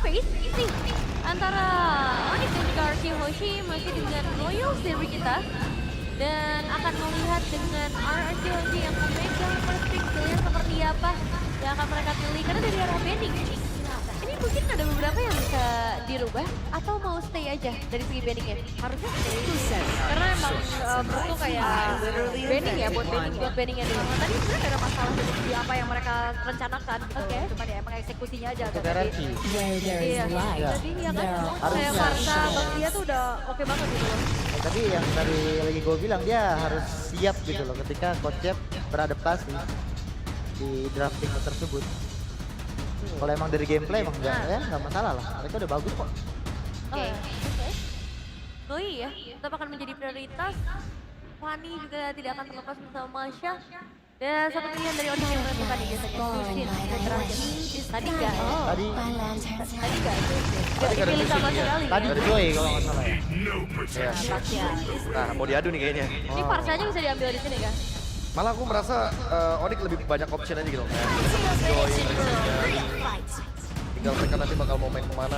face nih antara Onyx dan juga RRQ Hoshi masih dengan loyal seri kita. Dan akan melihat dengan RRQ Hoshi yang memegang first pick pilihan seperti apa yang akan mereka pilih. Karena dari arah banding, ini mungkin ada beberapa yang bisa dirubah atau mau stay aja dari segi bandingnya. Harusnya stay. Karena emang menurutku kayak banding ya buat bandingnya dulu. Tadi sebenarnya ada masalah di apa yang mereka rencanakan gitu. Cuman ya emang eksekusinya aja agak tadi. Iya, tadi ya kan kayak Farsa, Bakia tuh udah oke banget gitu loh. Tadi yang dari lagi gue bilang dia harus siap gitu loh ketika Coach Jeff beradaptasi di drafting tersebut. Kalau emang dari gameplay emang nggak masalah lah, mereka udah bagus kok. Oke. Noi ya, tetap akan menjadi prioritas. Fanny juga tidak akan terlepas bersama Masha. Dan satu pilihan dari Onyx yang menentukan nih biasanya Sushin dan terakhir. Tadi enggak. Tadi dipilih sama sekali. Tadi Joy kalau nggak salah ya. Ya. Nah, mau diadu nih kayaknya. Ini Farsanya bisa diambil di sini kan? Malah aku merasa Onyx lebih banyak option aja gitu. Joy, tinggal mereka nanti bakal mau main kemana.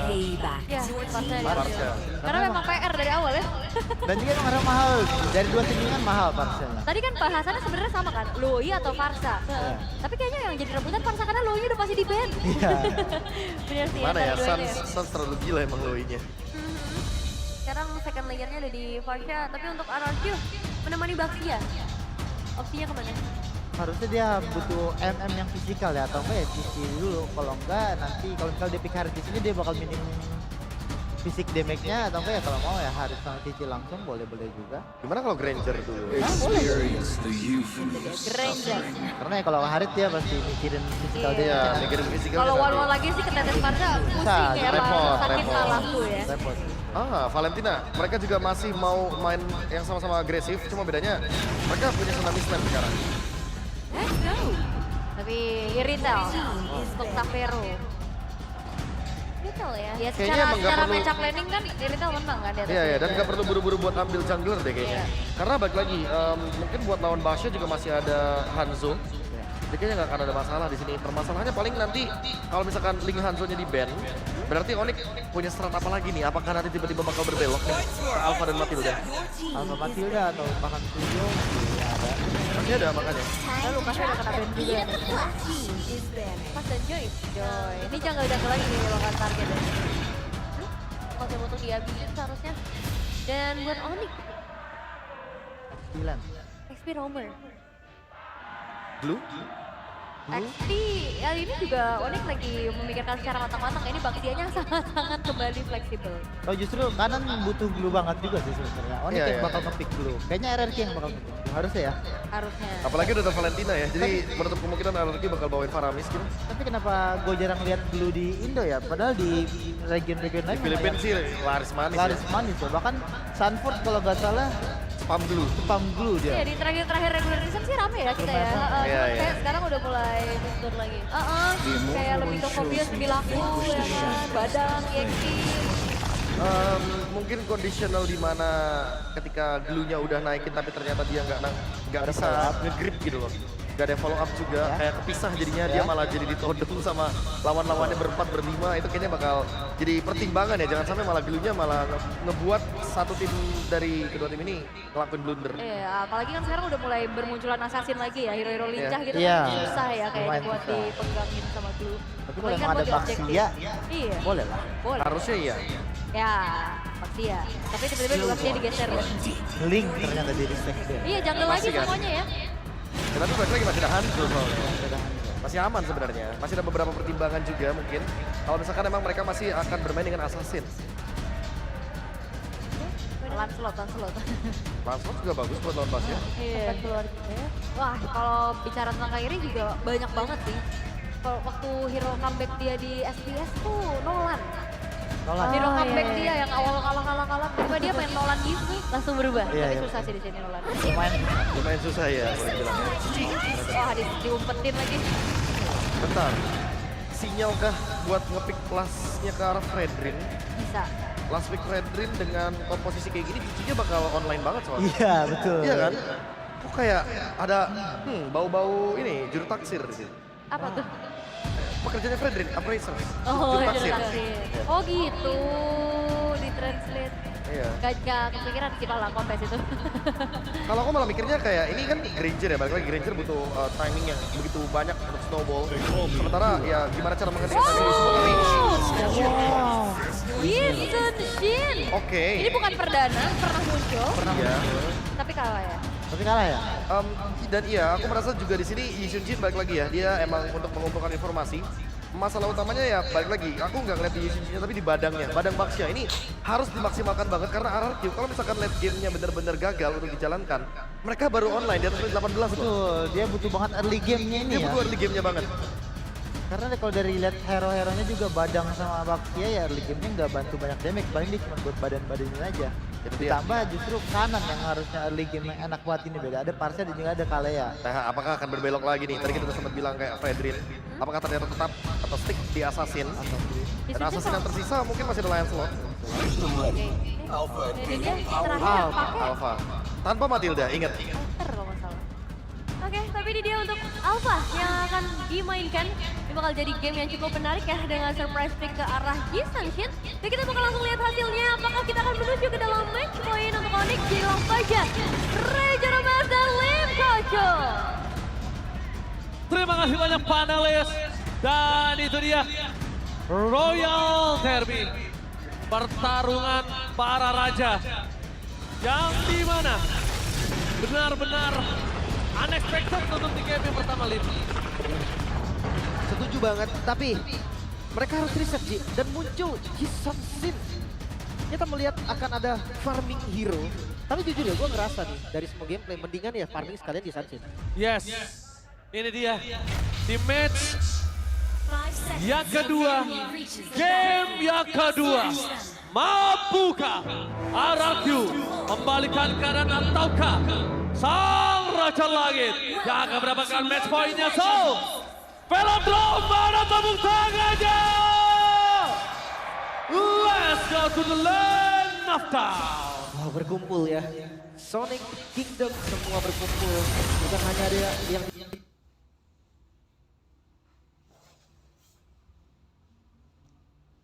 Ya, Farsanya diambil. Farsha. Karena memang PR dari awal ya. Dan juga emang harga mahal, dari dua tandingan mahal Farsa. Tadi kan bahasannya sebenarnya sama kan, Loi atau Farsa. Tapi kayaknya yang jadi rebutan Farsa karena Loi udah pasti di ban. Iya. Bener sih. Mana ya, antara duanya. Sans terlalu gila emang Loi-nya. Sekarang second layernya ada di Farsha, tapi untuk RRQ menemani Baxia. Opsinya kemana? Harusnya dia butuh MM yang fisikal ya, atau enggak ya CC dulu. Kalau enggak nanti kalau misalnya dia pick Haris di sini dia bakal minim fisik damage-nya, atau enggak ya kalau mau ya Haris sama CC langsung boleh-boleh juga. Gimana kalau Granger dulu? Granger. Karena ya kalau Haris dia pasti mikirin fisikal Iya. dia. Iya, mikirin fisikal. Kalau one-one lagi sih ketetes Farsha pusing ya, repot, sakit repot. salahku ya. Repot. Valentina, mereka juga masih mau main yang sama-sama agresif, cuma bedanya mereka punya tsunami slam sekarang. Let's go. Tapi Iritel untuk Sapero. Iritel ya. Ya Kayaknya emang nggak secara perlu- matchup landing kan Iritel menang kan di atas. Iya, ya, dan nggak perlu buru-buru buat ambil jungler deh kayaknya. Karena balik lagi, mungkin buat lawan Basha juga masih ada Hanzo. Jadi kayaknya nggak akan ada masalah di sini. Permasalahannya paling nanti kalau misalkan link Hanzo-nya di ban, berarti Onyx punya strat apa lagi nih? Apakah nanti tiba-tiba bakal berbelok nih ke Alpha dan Matilda? Alpha Matilda atau bahkan Studio ya ada. Masih ada makanya. Lalu Lukasnya udah kena ban juga. Pas dan Joy. Ini jungle lagi nih lokan target ya. Masih butuh dihabisin seharusnya. Dan buat Onyx, 9. XP Roamer. Blue? XP kali ini juga Onyx lagi memikirkan secara matang-matang. Ini Baxianya sangat-sangat kembali fleksibel. Oh justru kanan butuh glue banget juga sih sebenarnya. Onyx Iya, yang iya. bakal nge-pick glue. Kayaknya RRQ yang bakal nge-pick glue. Harusnya ya. Harusnya. Apalagi udah ada Valentina ya, jadi menutup kemungkinan LRQ bakal bawain Faramis gitu. Tapi kenapa gue jarang lihat glue di Indo ya? Padahal di region-region lain Di Filipina sih laris manis laris ya. manis ya. Bahkan Sanford kalau nggak salah Spam dulu. spam glue Iya dia. di terakhir regular season sih rame ya kita ya. Lumayan. Cuman Iya, iya. kayak sekarang udah mulai mundur lagi. Kayak lebih ke Phobias lebih laku ya kan. Badang, Yexi. Mungkin conditional di mana ketika glue-nya udah naikin tapi ternyata dia nggak Ada bisa follow up. nge-grip gitu loh. Gak ada follow up juga, Ya. kayak kepisah jadinya Ya. dia malah jadi ditodong sama lawan-lawannya berempat berlima. Itu kayaknya bakal jadi pertimbangan ya, jangan sampai malah glue-nya malah ngebuat satu tim dari kedua tim ini ngelakuin blunder. Iya, apalagi kan sekarang udah mulai bermunculan assassin lagi ya, hero-hero lincah gitu Iya. kan susah ya kayaknya Lumayan buat susah. dipegangin sama glue. Tapi kalau Apalagi emang kan ada buat di-objektif. Baxia, Iya, boleh lah. boleh. Harusnya iya. Ya, Baxia. Tapi tiba-tiba di Baxia digeser ya. Link ternyata di respect dia. Iya, jungle lagi Masih kan? semuanya ya. Tapi balik lagi masih ada Hanzo soalnya. Masih aman sebenarnya. Masih ada beberapa pertimbangan juga mungkin. Kalau misalkan emang mereka masih akan bermain dengan assassin. Lancelot. Lancelot juga bagus buat lawan Basya. Iya. Keluar gitu ya. Wah, kalau bicara tentang Kairi juga banyak banget sih. Kalau waktu hero comeback dia di SPS tuh Nolan. Hero comeback dia yang awal kalah. Tiba dia main Nolan gitu langsung berubah. Iya, Tapi iya. susah sih di sini Nolan. Lumayan susah ya boleh dibilang. Wah, diumpetin lagi. Bentar. Sinyal kah buat ngepick lastnya ke arah Fredrin? Bisa. Last pick Fredrin dengan komposisi kayak gini GG-nya bakal online banget soalnya. Iya betul. Iya kan? Kok kayak ada bau-bau ini juru taksir di sini. Apa tuh? pekerjaannya Fredrin, appraiser. Oh, Juru itu taksir. taksir. Oh gitu, ditranslate. Iya. Gak kepikiran sih kalau kompes itu. Kalau aku malah mikirnya kayak ini kan Granger ya, balik lagi Granger butuh timing yang begitu banyak untuk snowball. Sementara ya gimana cara menghentikan timing di sebuah range. Winston Shin. Oke. Ini bukan perdana, pernah muncul, Iya. tapi kalah ya. Tapi kalah ya? Dan iya, aku merasa juga di sini Yi Sun Jin balik lagi ya, dia emang untuk mengumpulkan informasi. Masalah utamanya ya balik lagi, aku nggak ngeliat di Yi Sun Jin tapi di badangnya, badang Baxia ini harus dimaksimalkan banget karena RRQ kalau misalkan late gamenya bener-bener gagal untuk dijalankan, mereka baru online di atas menit 18 loh. Betul, dia butuh banget early game-nya ini Dia ya. butuh early gamenya banget. Karena kalau dari lihat hero-heronya juga Badang sama Baxia ya early game-nya nggak bantu banyak damage, paling dia cuma buat badan-badannya aja. Itu dia. Ditambah justru kanan yang harusnya early game yang enak buat ini beda. Ada Parsa dan juga ada Kalea. Nah, apakah akan berbelok lagi nih? Tadi kita udah sempat bilang kayak Fredrin. Apakah ternyata tetap atau stick di Assassin? Di Dan sini Assassin yang tersisa mungkin masih ada Lancelot. Oke. Ini dia terakhir yang pakai Alpha. Tanpa Matilda, ingat. Counter kalau nggak salah. Oke, tapi ini dia untuk Alpha yang akan dimainkan. Ini bakal jadi game yang cukup menarik ya dengan surprise pick ke arah Yi Sun-shin. Dan kita bakal langsung lihat hasilnya. Apakah kita akan menuju ke dalam match point untuk Onyx di langsung saja. Ranger Mas dan Lim Kocho. Terima kasih banyak panelis. Dan itu dia Royal Derby. Pertarungan para raja. Yang dimana benar-benar unexpected untuk di game yang pertama, Lim. Setuju banget, tapi mereka harus riset Ji, dan muncul Yi Sun-shin. Kita melihat akan ada farming hero, tapi jujur ya gue ngerasa nih dari semua gameplay mendingan ya farming sekalian Yi Sun-shin. Yes, ini dia di match yang kedua, game yang kedua. Mampukah RRQ membalikan keadaan ataukah sang Raja Langit yang akan mendapatkan match point-nya? So, Velodrome, mana tepuk tangannya? Let's go to the land of town. Wah berkumpul ya, Sonic Kingdom semua berkumpul, bukan hanya ada yang di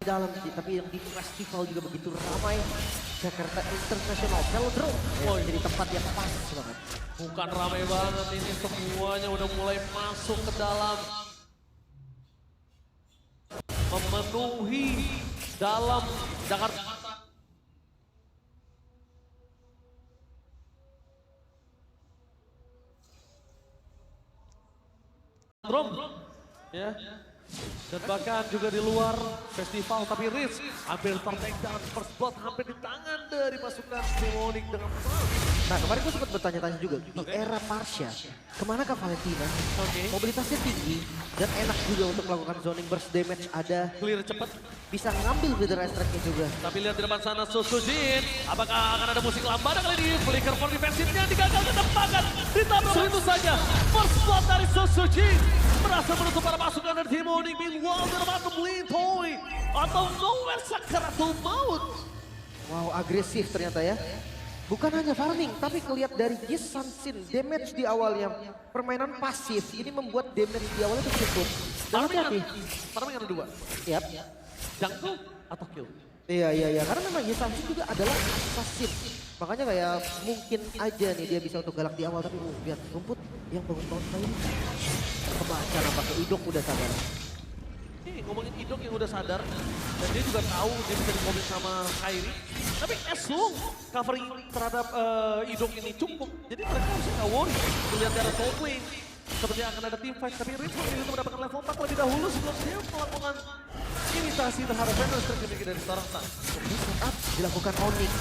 dalam sih, tapi yang di festival juga begitu ramai. Jakarta International Velodrome jadi tempat yang pas banget. Bukan ramai banget ini, semuanya udah mulai masuk ke dalam. Memenuhi dalam Jakarta. Ya. Dan bahkan juga di luar festival, tapi Riz hampir tertake down, first blood hampir di tangan dari pasukan Demonic dengan Nah kemarin gue sempat bertanya-tanya juga, di era Marsha, kemana kah Valentina? Mobilitasnya tinggi dan enak juga untuk melakukan zoning burst damage, ada clear cepat. bisa ngambil Wither Strike-nya juga. Tapi lihat di depan sana Susujin, apakah akan ada musik lambada kali ini? Flicker for defensifnya digagalkan tembakan, ditabrak begitu saja. First blood dari Susujin, berhasil menutup para pasukan dari Demonic. Meanwhile, they're about to bleed toy atau nowhere sakaratul maut. Wow agresif ternyata ya. Bukan hanya farming, tapi kelihat dari Yi Sun-shin, damage di awalnya, permainan pasif, ini membuat damage di awalnya itu cukup. Dan hati-hati. Farming ada dua, Yap. jungle atau kill. Iya, karena memang Yi Sun-shin juga adalah assassin. Makanya kayak mungkin aja nih dia bisa untuk galak di awal, tapi lihat rumput yang bangun-bangun kayak ini. Kebaca nampaknya Idok udah sadar. Ngomongin Idok yang udah sadar, dan dia juga tahu dia bisa di-comment sama Kairi. Tapi as long covering terhadap Idok ini cukup, jadi mereka harusnya nggak worry. Melihat dari top lane, sepertinya akan ada team fight, tapi Riz memilih untuk mendapatkan level 4 lebih dahulu sebelum dia melakukan imitasi terhadap Venom Strike dimiliki dari seorang Sun. Di saat dilakukan Onyx,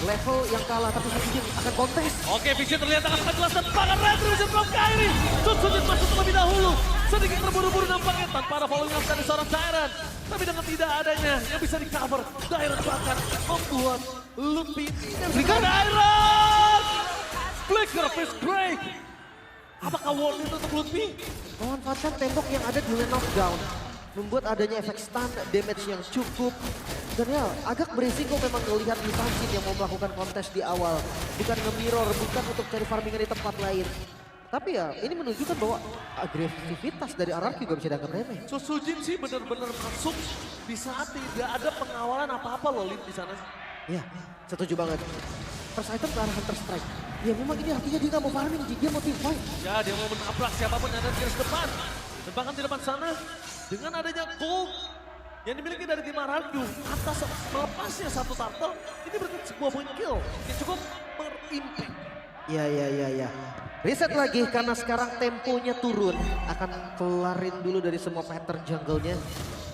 level yang kalah tapi Susujin akan kontes. Oke, Vision terlihat sangat jelas dan bahkan Red Vision from Kairi. Susujin masuk terlebih dahulu. Sedikit terburu-buru nampaknya tanpa ada following up dari seorang Tyrant. Tapi dengan tidak adanya yang bisa di-cover, Tyrant bahkan membuat lebih berikan Tyrant! Flicker Fist Break. Apakah worth it untuk Ludwig? Memanfaatkan tembok yang ada di lane knockdown, membuat adanya efek stun, damage yang cukup. Dan ya agak berisiko memang melihat Yi Sun-shin yang mau melakukan kontes di awal. Bukan nge-mirror, bukan untuk cari farmingan di tempat lain. Tapi ya ini menunjukkan bahwa agresivitas dari RRQ gak bisa dianggap remeh. Susujin sih bener-bener masuk di saat tidak ada pengawalan apa-apa loh Lip di sana. Ya, setuju banget. First item ke arah Hunter Strike. Ya memang ini artinya dia gak mau farming, dia mau team fight. Ya dia mau menabrak siapapun yang ada di garis depan. Dan bahkan di depan sana dengan adanya gold yang dimiliki dari tim RRQ atas melepasnya satu turtle, ini berarti sebuah point kill yang cukup berimpact. Ya. Reset lagi karena sekarang temponya turun. Akan kelarin dulu dari semua pattern jungle-nya.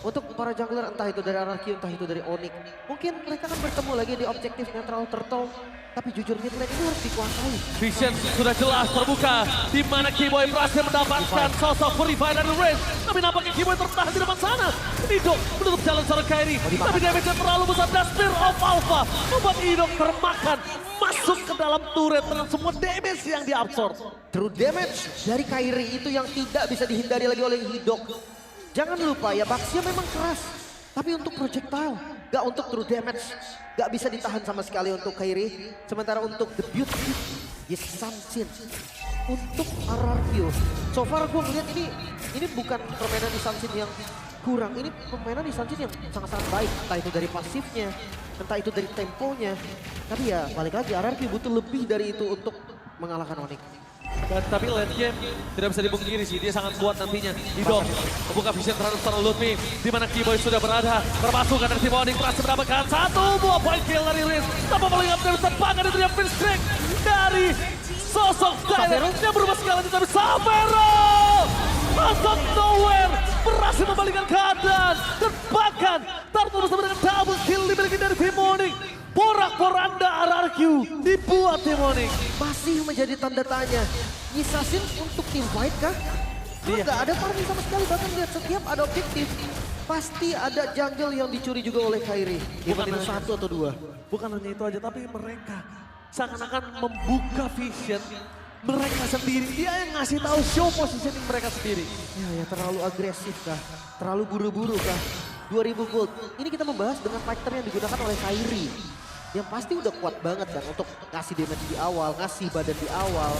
Untuk para jungler entah itu dari RRQ entah itu dari Onyx. Mungkin mereka akan bertemu lagi di objektif netral turtle. Tapi jujur mid lane ini harus dikuasai. Vision sudah jelas terbuka di mana Keyboy berhasil mendapatkan sosok Purify dari Raze. Tapi nampaknya Keyboy tertahan di depan sana. Idok menutup jalan seorang Kairi. Tapi damage-nya terlalu besar dan Spear of Alpha membuat Idok termakan masuk ke dalam turret dengan semua damage yang diabsorb. True damage dari Kairi itu yang tidak bisa dihindari lagi oleh Hidok. Jangan lupa ya, Baxia memang keras. Tapi untuk projectile, gak untuk true damage. Gak bisa ditahan sama sekali untuk Kairi. Sementara untuk the beauty, Yisansin. Untuk RRQ. So far gue ngeliat ini bukan permainan Yisansin yang kurang. Ini permainan Yisansin yang sangat-sangat baik. Entah itu dari pasifnya, entah itu dari temponya. Tapi ya balik lagi, RRQ butuh lebih dari itu untuk mengalahkan Onyx. Dan tapi late game tidak bisa dipungkiri sih, dia sangat kuat nantinya. Idok membuka vision terhadap seorang Lutfi, di mana Keyboy sudah berada. Termasuk dari tim Onyx berhasil mendapatkan satu buah point kill dari Riz. Tanpa melihat dari terbangkan itu dia finish strike dari sosok Direct yang berubah segala tapi Xavero out of nowhere berhasil membalikkan keadaan. Dan bahkan Turtle bersama dengan double kill dimiliki dari tim Onyx. Porak-poranda RRQ dibuat tim Onyx. Masih menjadi tanda tanya. Yisansin untuk tim fight kah? Iya. Gak ada farming sama sekali, bahkan lihat setiap ada objektif. Pasti ada jungle yang dicuri juga oleh Kairi. Bukan itu satu atau dua. Bukan hanya itu aja, tapi mereka seakan-akan membuka vision mereka sendiri. Dia yang ngasih tahu show positioning mereka sendiri. Ya terlalu agresif kah? Terlalu buru-buru kah? 2000 gold. Ini kita membahas dengan fighter yang digunakan oleh Kairi. Yang pasti udah kuat banget kan untuk ngasih damage di awal, ngasih badan di awal.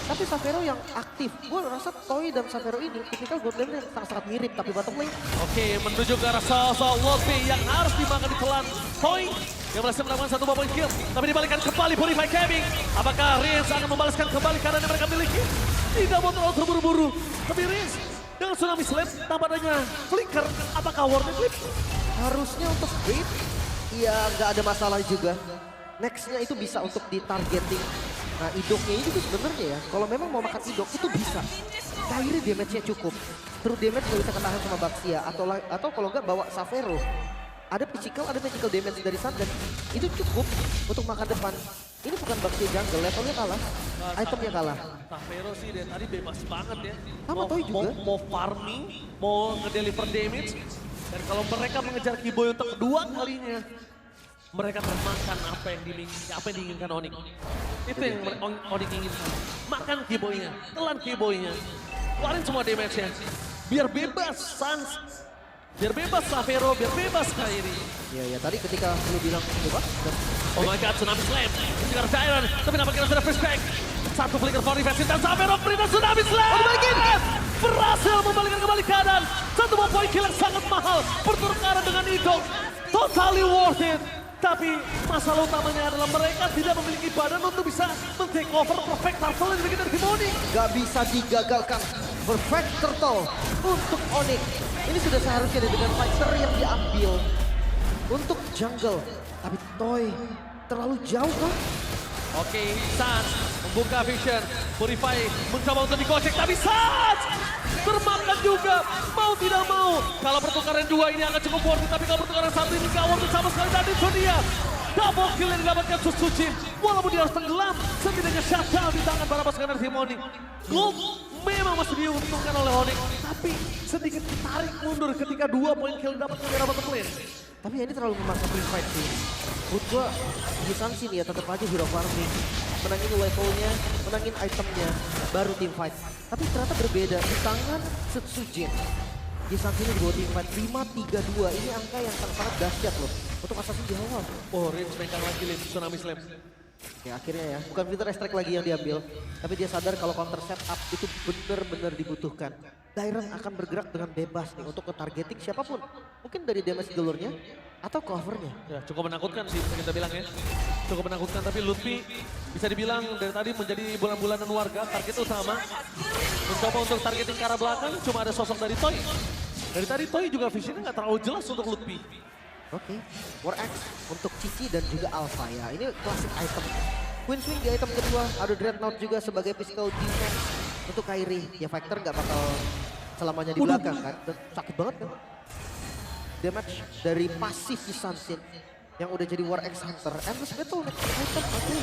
Tapi Xavero yang aktif. Gue rasa Toy dan Xavero ini tipikal bot lane yang sangat-sangat mirip tapi bottom lane. Oke, menuju ke arah sosok Lutfi yang harus dimakan di telan. Toy yang berhasil melakukan satu point kill. Tapi dibalikan kembali Purify Gaming. Apakah Riz akan membalaskan kembali keadaan yang mereka miliki? Tidak mau terlalu terburu-buru. Tapi Riz dengan Tsunami Slam tanpa adanya flicker. Apakah worth it, Lip? Harusnya untuk bait, ya nggak ada masalah juga. Nextnya itu bisa untuk ditargeting. Nah Idoknya ini juga sebenarnya ya, kalau memang mau makan Idok itu bisa. Kairi damage-nya cukup. True damage nggak bisa ketahan sama Baxia. Atau kalau nggak bawa Xavero. Ada magical damage dari Sandan. Itu cukup untuk makan depan. Ini bukan Baxia jungle, levelnya kalah. Itemnya kalah. Xavero sih dari tadi bebas banget ya. Sama Toy juga. Mau farming, mau ngedeliver damage. Dan kalau mereka mengejar Keyboy untuk kedua kalinya, mereka termakan apa yang diinginkan Onyx. Itu yang Onyx inginkan. Makan Keyboy-nya, telan Keyboy-nya. Keluarin semua damage-nya. Biar bebas Sans. Biar bebas Xavero, biar bebas Kairi. Ya tadi ketika lu bilang coba. Oh my god, Tsunami Slam. Mengejar Tyron, tapi nampaknya sudah first back. Satu flicker for defense dan Xavero berikan Tsunami Slam. Berhasil membalikkan kembali keadaan. Satu poin kill yang sangat mahal. Pertukaran dengan Idok. Totally worth it. Tapi masalah utamanya adalah mereka tidak memiliki badan untuk bisa men-take over perfect turtle yang dimiliki dari tim Onyx. Gak bisa digagalkan. Perfect turtle untuk Onyx. Ini sudah seharusnya dengan fighter yang diambil untuk jungle. Tapi Toy terlalu jauh kan? Oke, Sans membuka vision. Purify mencoba untuk dikocek, tapi Sans termakan juga. Mau tidak mau. Kalau pertukaran dua ini akan cukup worth it, tapi kalau pertukaran satu ini gak worth it sama sekali. Dan itu dia. Double kill yang didapatkan Susujin. Walaupun dia harus tenggelam, setidaknya shutdown di tangan para pasukan dari tim Onyx. Gold memang masih diuntungkan oleh Onyx, tapi sedikit ditarik mundur ketika 2 poin kill didapatkan dari bottom lane. Tapi ya ini terlalu memaksa free fight sih. Menurut gua Yisansin ya tetap aja hero farming. Menangin levelnya, menangin itemnya, baru team fight. Tapi ternyata berbeda di tangan Susujin. Yisansin di bawah team fight 5-3-2. Ini angka yang sangat-sangat dahsyat loh untuk Assassin di awal. Oh, Riz megang lagi Lip, Tsunami Slam. Ya akhirnya ya, bukan filter extract lagi yang diambil, tapi dia sadar kalau counter setup itu benar-benar dibutuhkan. Dairon akan bergerak dengan bebas nih untuk nge-targeting siapapun. Mungkin dari damage galurnya atau covernya. Ya cukup menakutkan sih bisa kita bilang ya. Cukup menakutkan tapi Lutfi bisa dibilang dari tadi menjadi bulan-bulanan warga target utama. Mencoba untuk targeting ke arah belakang cuma ada sosok dari Toy. Dari tadi Toy juga visionnya nggak terlalu jelas untuk Lutfi. Oke, War Axe untuk Cici dan juga Alpha ya. Ini klasik item. Queen Swing di item kedua, ada Dreadnought juga sebagai physical defense untuk Kairi. Ya Factor nggak bakal selamanya di belakang kan. Dan sakit banget kan. Damage dari pasif di Sunsin yang udah jadi War Axe Hunter. Endless Battle next item. Oke.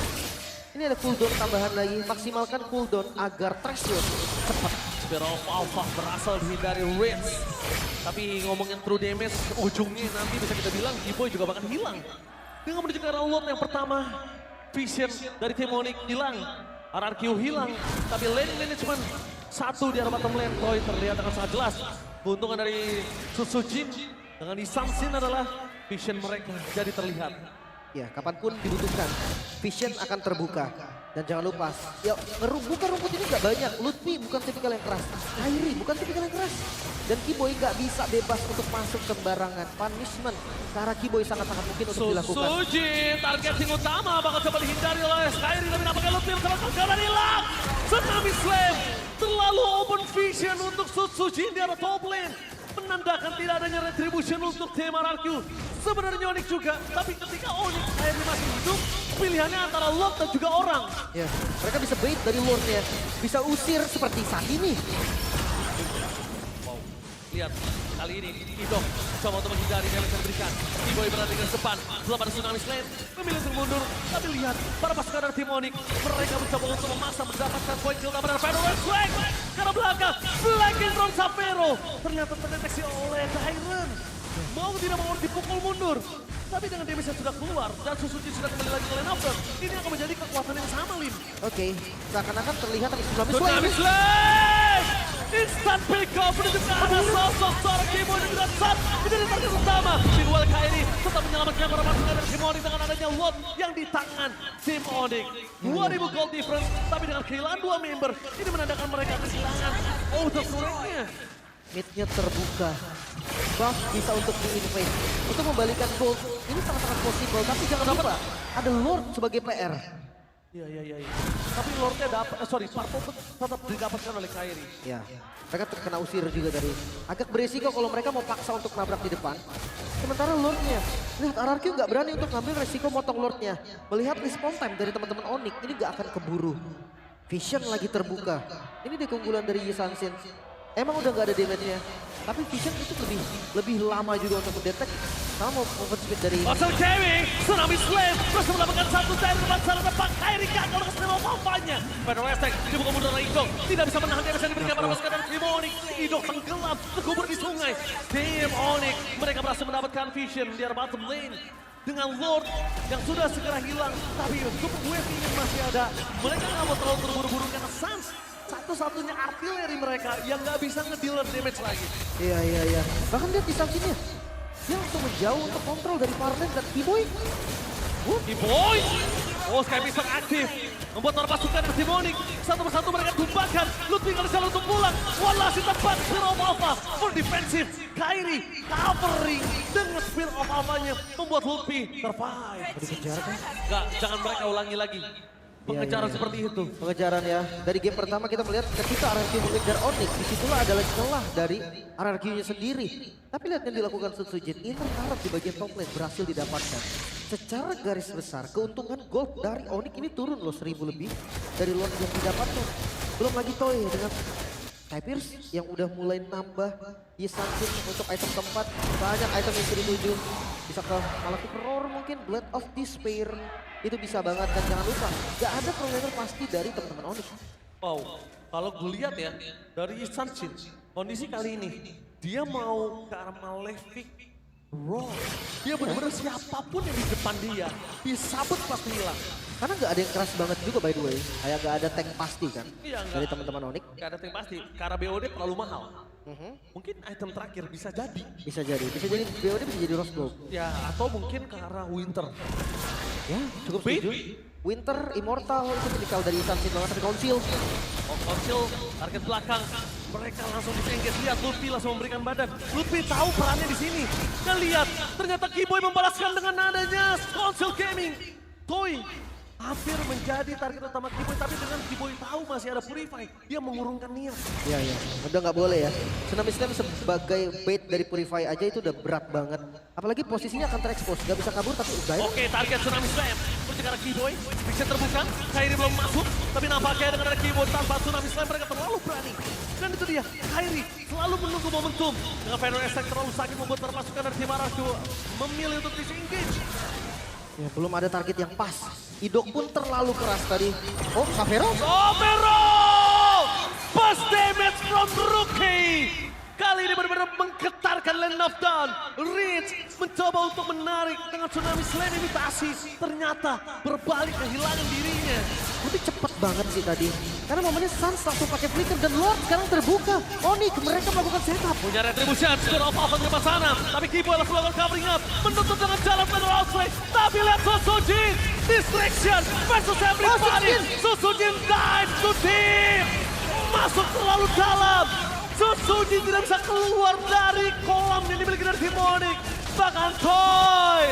Ini ada cooldown tambahan lagi. Maksimalkan cooldown agar threshold cepat. Spear of Alpha berhasil dihindari Rinse. Tapi ngomongin true damage, ujungnya nanti bisa kita bilang G-Boy juga bakal hilang. Dengan menuju ke arah Lord yang pertama, Vision dari tim Onyx hilang. RRQ hilang, tapi lane management satu di arah bottom lane. Toy terlihat dengan sangat jelas. Keuntungan dari Sutsujin dengan disangsin adalah Vision mereka jadi terlihat. Ya, kapanpun dibutuhkan, Vision akan terbuka. Dan jangan lupa, ya bukan rumput ini nggak banyak. Lutfi bukan tipikal yang keras. Kairi bukan tipikal yang keras. Dan Kiboy nggak bisa bebas untuk masuk sembarangan. Punishment cara Kiboy sangat-sangat mungkin untuk dilakukan. Sutsujin, targeting utama bakal coba dihindari oleh Kairi. Tapi nampaknya Lutfi bersama Kagana hilang. Tsunami Slam, terlalu open vision untuk Sutsujin di arah top lane. Menandakan tidak adanya retribution untuk tim RRQ. Sebenarnya Onyx juga, tapi ketika Onyx akhirnya masih hidup, pilihannya antara Lord dan juga orang. Ya, mereka bisa bait dari Lordnya, bisa usir seperti saat ini. Wow, lihat kali ini Idok coba untuk menghindari damage yang diberikan. T-Boy berada di depan, belum ada Tsunami Slam, memilih untuk mundur. Tapi lihat, para pasukan dari tim Onyx, mereka mencoba untuk memaksa mendapatkan poin kill tambahan dari Fedor Swag. Karena belakang, flanking from Sapero. Ternyata terdeteksi oleh Dairon. Mau tidak mau dipukul mundur. Tapi dengan damage yang sudah keluar dan Sutsujin sudah kembali lagi ke lane up, ini akan menjadi kekuatan yang sama, Lim. Oke, seakan-akan terlihat ada Tsunami Slam. Tsunami Slam! Instant pick up menuju ke arah sosok seorang Kimo dan juga Sat menjadi target utama. Meanwhile Kairi tetap menyelamatkan para pasukan dari tim Onyx dengan adanya Lord yang di tangan tim Onyx. 2000 gold difference, tapi dengan kehilangan 2 member, ini menandakan mereka kehilangan auto surrender-nya. Mid-nya terbuka. Buff bisa untuk di-invade. Untuk membalikan gold, ini sangat-sangat possible. Tapi jangan lupa, ada Lord sebagai PR. Iya. Tapi Lordnya dapat, Purple tetap didapatkan oleh Kairi. Ya, mereka terkena usir juga dari. Agak beresiko kalau mereka mau paksa untuk nabrak di depan. Sementara Lordnya, lihat RRQ nggak berani untuk ngambil resiko motong Lordnya. Melihat respawn time dari teman-teman Onyx, ini nggak akan keburu. Vision lagi terbuka. Ini di keunggulan dari Yisansin. Emang udah nggak ada damage-nya, tapi Vision itu lebih lama juga untuk mendetek. Sama mau movement speed dari Marcel Kevin, Tsunami Slam, terus mendapatkan satu dari depan sana depan Kairi gagal dengan setiap apa-apanya. Fedor Swag dibuka mundur oleh Idok, tidak bisa menahan damage yang diberikan pada pasukan dari tim Onyx. Idok tenggelam, terkubur di sungai. Tim Onyx, mereka berhasil mendapatkan Vision di arah bottom lane. Dengan Lord yang sudah segera hilang, tapi super wave ini masih ada. Mereka nggak mau terlalu terburu-buru karena Sans satu-satunya artileri mereka yang nggak bisa ngedealer damage lagi. Iya. Bahkan dia disangsinya. Dia langsung menjauh untuk kontrol dari Farland dan Kiboy. T-Boy! Oh, Sky Piston aktif. Membuat para pasukan dari tim Onyx. Satu persatu mereka tumbangkan. Lutfi nggak bisa untuk pulang. Wallace di tempat Spear of Alpha. Full defensive. Kairi covering dengan Spear of Alpha-nya. Membuat Lutfi survive. Dikejar kan? Nggak, jangan mereka ulangi lagi. Pengejaran Iya. seperti itu. Pengejaran ya. Dari game pertama kita melihat ketika RRQ mengejar Onyx, disitulah adalah celah dari RRQ-nya sendiri. Tapi lihat yang dilakukan Sutsujin, inner turret di bagian top lane berhasil didapatkan. Secara garis besar, keuntungan gold dari Onyx ini turun loh 1000 lebih dari Lord yang didapatkan. Belum lagi Toy dengan Typers yang udah mulai nambah Yisansin untuk item keempat. Banyak item yang dituju. Bisa ke Malefic Roar mungkin, Blade of Despair. Itu bisa banget, dan jangan lupa gak ada prolaner pasti dari teman-teman Onyx. Wow, kalau gue lihat ya dari Sunsin, kondisi kali ini dia mau ke arah Malefic Roar. Dia benar-benar siapapun yang di depan dia disabet pasti hilang. Karena gak ada yang keras banget juga by the way. Kayak gak ada tank pasti kan Iya, dari teman-teman Onyx. Gak ada yang pasti, karena BOD terlalu mahal. Mungkin item terakhir bisa jadi. Bisa jadi BOD bisa jadi Rose Gold. Ya, atau mungkin ke arah Winter. Ya, cukup Bait. setuju. Winter, Immortal itu tipikal dari Sunset banget tapi Council. Oh, Council, target belakang. Mereka langsung disengage. Lihat, Lutfi langsung memberikan badan. Lutfi tahu perannya di sini. Dan lihat, ternyata Kiboy membalaskan dengan adanya Council Gaming. Toy hampir menjadi target utama Kiboy, tapi dengan Kiboy tahu masih ada Purify, dia mengurungkan niat. Iya, iya. Udah nggak boleh ya. Tsunami Slam sebagai bait dari Purify aja itu udah berat banget. Apalagi posisinya akan terekspos. Gak bisa kabur tapi udah. Oke, target Tsunami Slam. Menuju ke arah Kiboy, bisa terbuka. Kairi belum masuk, tapi nampaknya dengan ada Kiboy tanpa Tsunami Slam mereka terlalu berani. Dan itu dia, Kairi selalu menunggu momentum. Dengan Final Attack terlalu sakit membuat para pasukan dari tim Araku memilih untuk disengage. Ya, belum ada target yang pas. Idok pun terlalu keras tadi. Oh, Savero. Romero! Bust damage from Rookie! Kali ini benar-benar menggetarkan Land of Dawn. Rich mencoba untuk menarik dengan Tsunami Slam imitasi. Ternyata berbalik kehilangan dirinya. Tapi cepet banget sih tadi. Karena momennya Suns langsung pakai flicker dan Lord sekarang terbuka. Onyx mereka melakukan setup. Punya retribution, Spear of Alpha ke sana. Tapi Kiboy langsung melakukan covering up. Menutup dengan jalan Final Outplay. Tapi lihat Susujin. Distraction versus everybody. Susujin dive to deep. Masuk terlalu dalam. Susujin tidak bisa keluar dari kolam yang dimiliki dari Demonic. Bahkan Toy,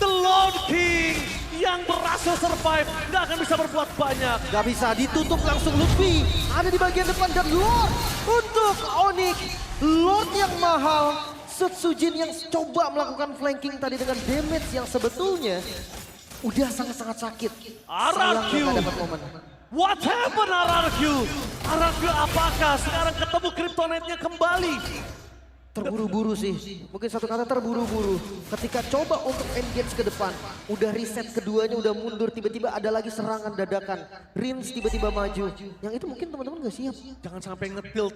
The Lord King yang berhasil survive, nggak akan bisa berbuat banyak. Gak bisa ditutup langsung Lutfi. Ada di bagian depan dan Lord untuk Onyx. Lord yang mahal. Sutsujin yang coba melakukan flanking tadi dengan damage yang sebetulnya udah sangat-sangat sakit. RRQ. Sayang nggak dapat momen. What happened RRQ? RRQ apakah sekarang ketemu Kryptonite-nya kembali? Terburu-buru sih, mungkin satu kata terburu-buru. Ketika coba untuk engage ke depan, udah reset keduanya, udah mundur, tiba-tiba ada lagi serangan dadakan. Rins tiba-tiba maju, yang itu mungkin teman-teman gak siap. Jangan sampai nge-tilt.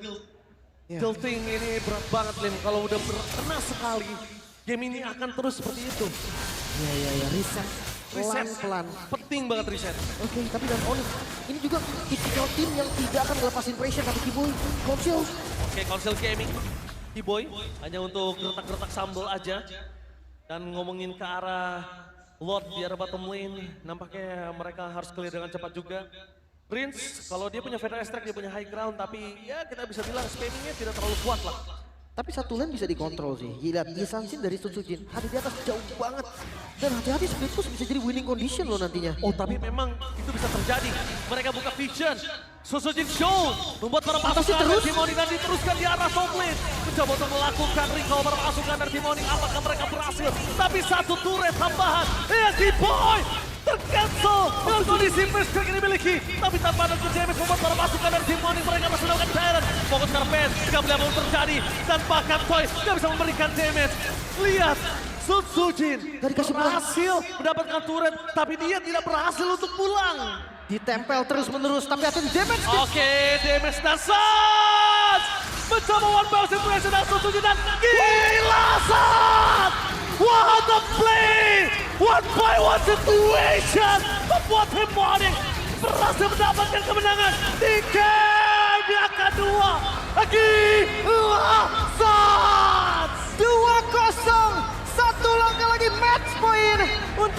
Ya. Tilting ini berat banget, Lim. Kalau udah kena sekali, game ini akan terus seperti itu. Ya, reset. Reset. Pelan-pelan. Penting banget reset. Oke, tapi dan Onyx, ini juga tipikal tim yang tidak akan ngelepasin pressure, tapi Kiboy, Council. Oke, Council Gaming. Kiboy hanya untuk gertak-gertak sambal aja. Dan ngomongin ke arah Lord di arah bottom lane, nampaknya mereka harus clear dengan cepat juga. Prince, kalau dia punya Fatal Extract, dia punya high ground, tapi ya kita bisa bilang spammingnya tidak terlalu kuat lah. Tapi satu lane bisa dikontrol sih. Gila, Yisansin dari Sutsujin ada di atas jauh banget. Dan hati-hati split push bisa jadi winning condition loh nantinya. Oh, tapi memang itu bisa terjadi. Mereka buka vision. Susujin show membuat para pasukan dari Demonic dan diteruskan di arah top lane. Mencoba untuk melakukan recall para pasukan dari Demonic. Apakah mereka berhasil? Tapi satu turret tambahan. Kiboy tercancel dengan kondisi first crack ini dimiliki. Tapi tanpa ada damage membuat para pasukan dari Demonic. Mereka masih melakukan Tyrant. Fokus karpet, gak boleh mau terjadi. Dan bahkan Toy gak bisa memberikan damage. Lihat, Sutsujin berhasil mendapatkan turret. Tapi dia tidak berhasil untuk pulang. Ditempel terus-menerus, tapi hati damage. Oke, damage dan Suns mencoba one bounce situation dan Sutsujin dan gila Suns! What a play! One by one situation membuat Demonic berhasil mendapatkan kemenangan di game yang kedua. Gila Suns! 2-0, satu langkah lagi match point untuk